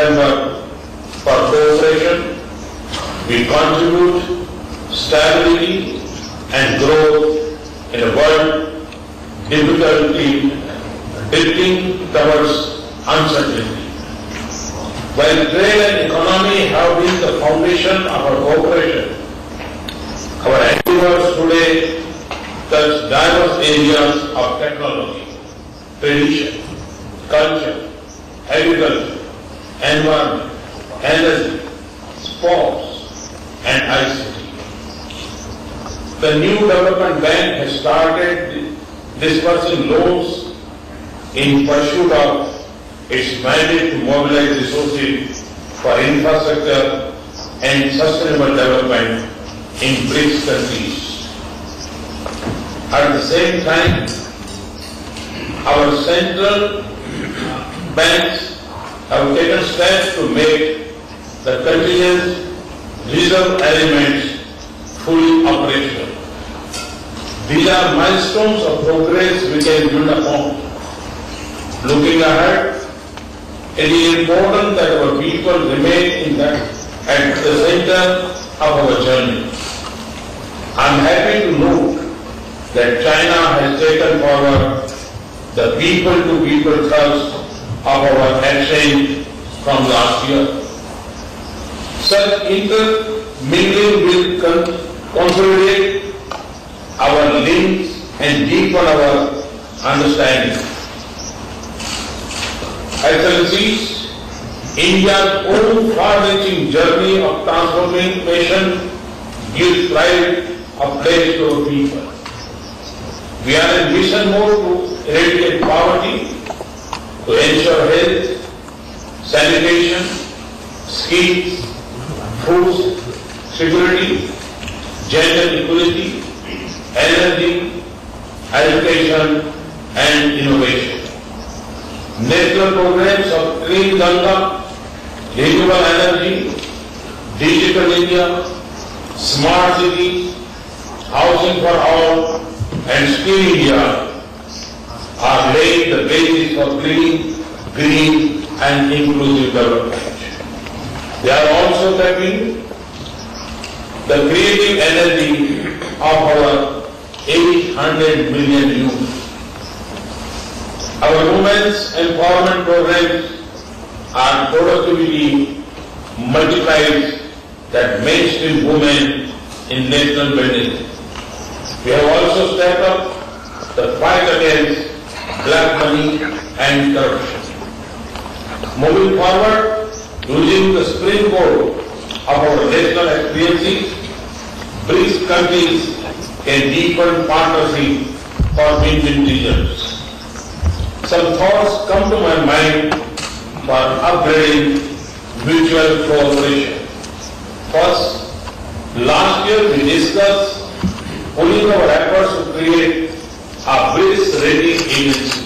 framework for cooperation, we contribute stability and growth in a world difficulty drifting towards uncertainty. While trade and economy have been the foundation of our cooperation, our endeavors today touch diverse areas of technology, tradition, culture, agriculture, environment, energy, sports, and ICT. The new development bank has started disbursing loans in pursuit of its mandate to mobilize resources for infrastructure and sustainable development in BRICS countries. At the same time, our central banks have taken steps to make the continuous reserve elements fully operational. These are milestones of progress we can build upon. Looking ahead, it is important that our people remain at the center of our journey. I am happy to note that China has taken forward the people-to-people trust of our exchange from last year. Such intermingling will consolidate our links and deepen our understanding. Excellencies, India's own far-reaching journey of transformation gives pride of place to our people. We are in mission mode to eradicate poverty, to ensure health, sanitation, skills, food security, gender equality, energy, education, and innovation. National programs of Clean Ganga, renewable energy, digital India, smart cities, housing for all, and Skill India are laying the basis for clean, green, and inclusive development. They are also tapping the creative energy of our 800 million youth. Our women's empowerment programs are productivity multipliers that mainstream women in national building. We have also stepped up the fight against black money and corruption. Moving forward, using the springboard of our national experiences, BRICS countries can deepen partnership for win-win regions. Some thoughts come to my mind for upgrading mutual cooperation. First, last year we discussed pulling our efforts to create a BRICS rating agency.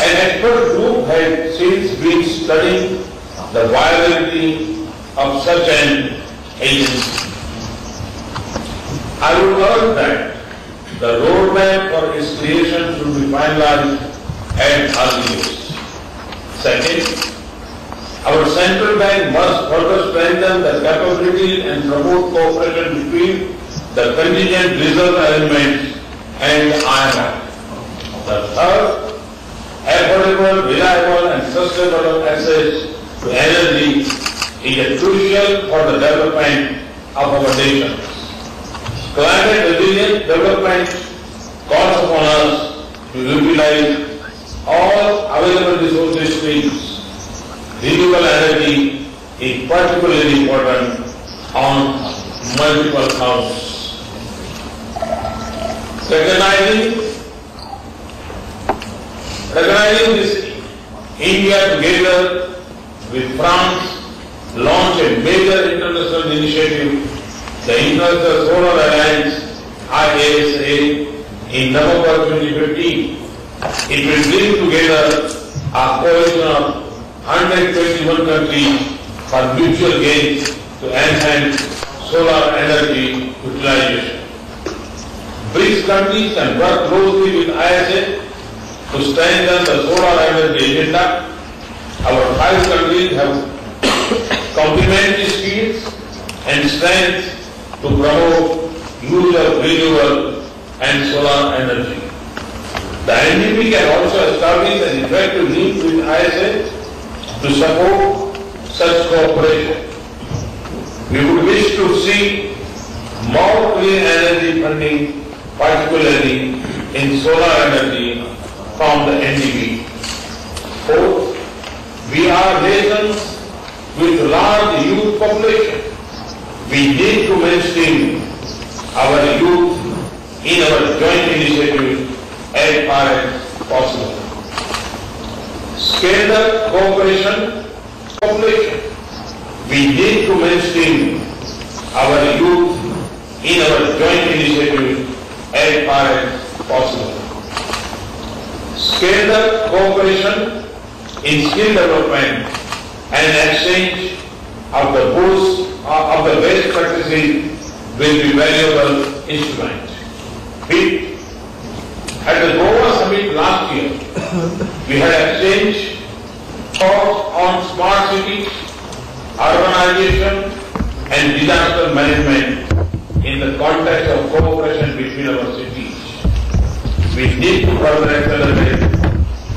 An expert group had since been studying the viability of such an agency. I would urge that the roadmap for its creation should be finalized at earliest. Second, our central bank must further strengthen the capability and promote cooperation between the contingent reserve elements and IMF. The third, affordable, reliable, and sustainable access to energy is crucial for the development of our nation. Climate resilient development calls upon us to utilize all available resources streams. Renewable energy is particularly important on multiple counts. Recognizing this, India together with France launched a major international initiative, the International Solar Alliance IASA, in November 2015. It will bring together a coalition of 121 countries for mutual gains to enhance solar energy utilization. BRICS countries can work closely with ISA to strengthen the solar energy agenda, Our 5 countries have complementary skills and strengths to promote use of renewable and solar energy. The NDB can also establish an effective link with ISA to support such cooperation. We would wish to see more clean energy funding, particularly in solar energy from the NDB. Fourth, we are nations with large youth population. We need to mainstream our youth in our joint initiatives as far as possible. Scale up cooperation population. We need to mainstream our youth in our joint initiatives as far as possible. Scale up cooperation in skill development and exchange of the best practices will be valuable instrument. Fifth, at the Goa summit last year, we had exchanged thoughts on smart cities, urbanization, and disaster management in the context of cooperation between our cities. We need to further accelerate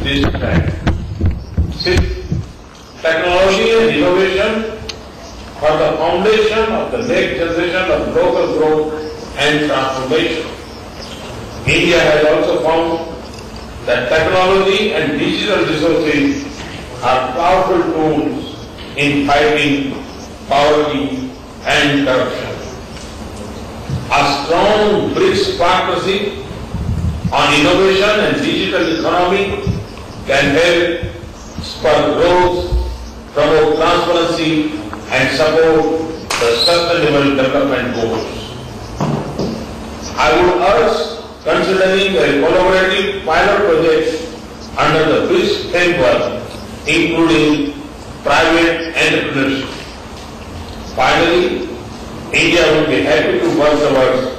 this trend. Sixth, technology and innovation are the foundation of the next generation of local growth and transformation. India has also found that technology and digital resources are powerful tools in fighting poverty and corruption. A strong BRICS partnership on innovation and digital economy can help spur growth, promote transparency, and support the sustainable development goals. I would urge considering a collaborative pilot project under the BRICS framework, including private entrepreneurship. Finally, India would be happy to work towards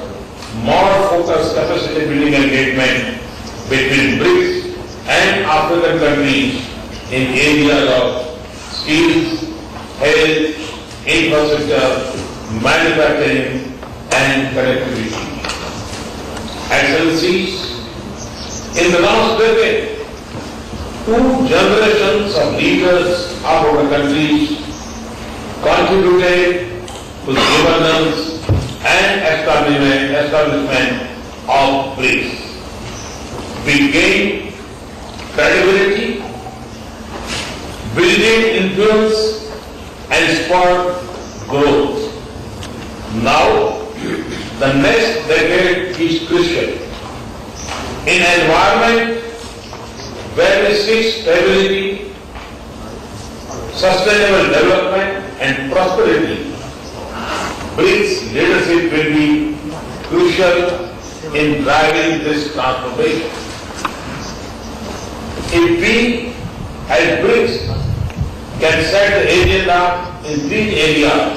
more focused capacity building engagement between BRICS and African countries in areas of skills, health, infrastructure, manufacturing, and connectivity. Excellencies, in the last decade, 2 generations of leaders of our countries contributed to the governance and establishment of BRICS. We gained credibility, building influence, and spurred growth. Now, the next decade is crucial. In an environment where we seek stability, sustainable development, and prosperity, BRICS leadership will be crucial in driving this transformation. If we, as BRICS, can set the agenda in these areas,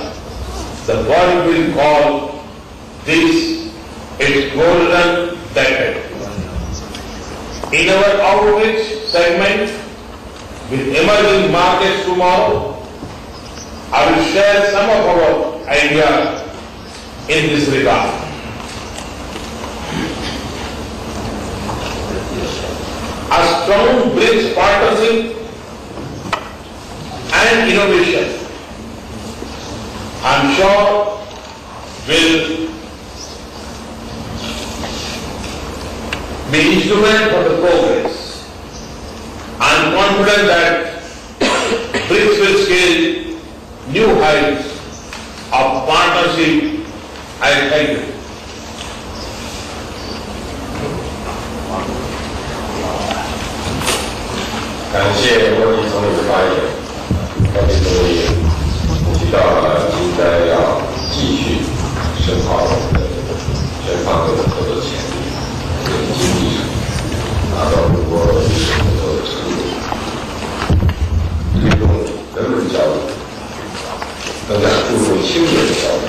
the world will call this its golden decade. In our outreach segment with emerging markets tomorrow, I will share some of our ideas in this regard. A strong BRICS partnership and innovation, I'm sure, will be instrument for the progress. I'm confident that BRICS will scale new heights of partnership. I thank you. 感谢莫迪总理的发言。莫迪总理提到了应该要继续深化我们的全方位的合作潜力，经济上达到中国合作的程度，推动人文交流，更加注重青年的交流，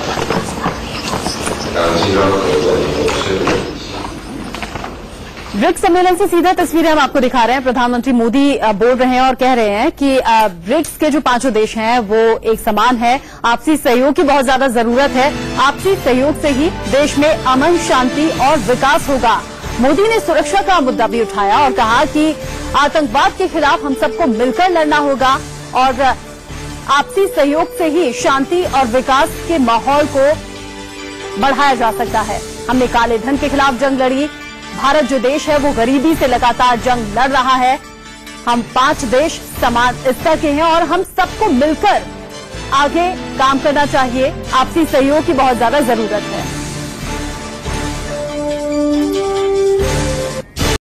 让金砖合作能够深入一些。ब्रिक्स सम्मेलन से सीधा तस्वीरें हम आपको दिखा रहे हैं। प्रधानमंत्री मोदी बोल रहे हैं और कह रहे हैं कि ब्रिक्स के जो 5 देश हैं वो एक समान है, आपसी सहयोग की बहुत ज्यादा जरूरत है, आपसी सहयोग से ही देश में अमन, शांति और विकास होगा। मोदी ने सुरक्षा का मुद्दा भी उठाया और कहा कि आतंकवाद के खिलाफ हम सबको मिलकर लड़ना होगा और आपसी सहयोग से ही शांति और विकास के माहौल को बढ़ाया जा सकता है। हमने काले धन के खिलाफ जंग लड़ी, भारत जो देश है वो गरीबी से लगातार जंग लड़ रहा है। हम 5 देश समान स्तर के हैं और हम सबको मिलकर आगे काम करना चाहिए। आपसी सहयोग की बहुत ज्यादा जरूरत है।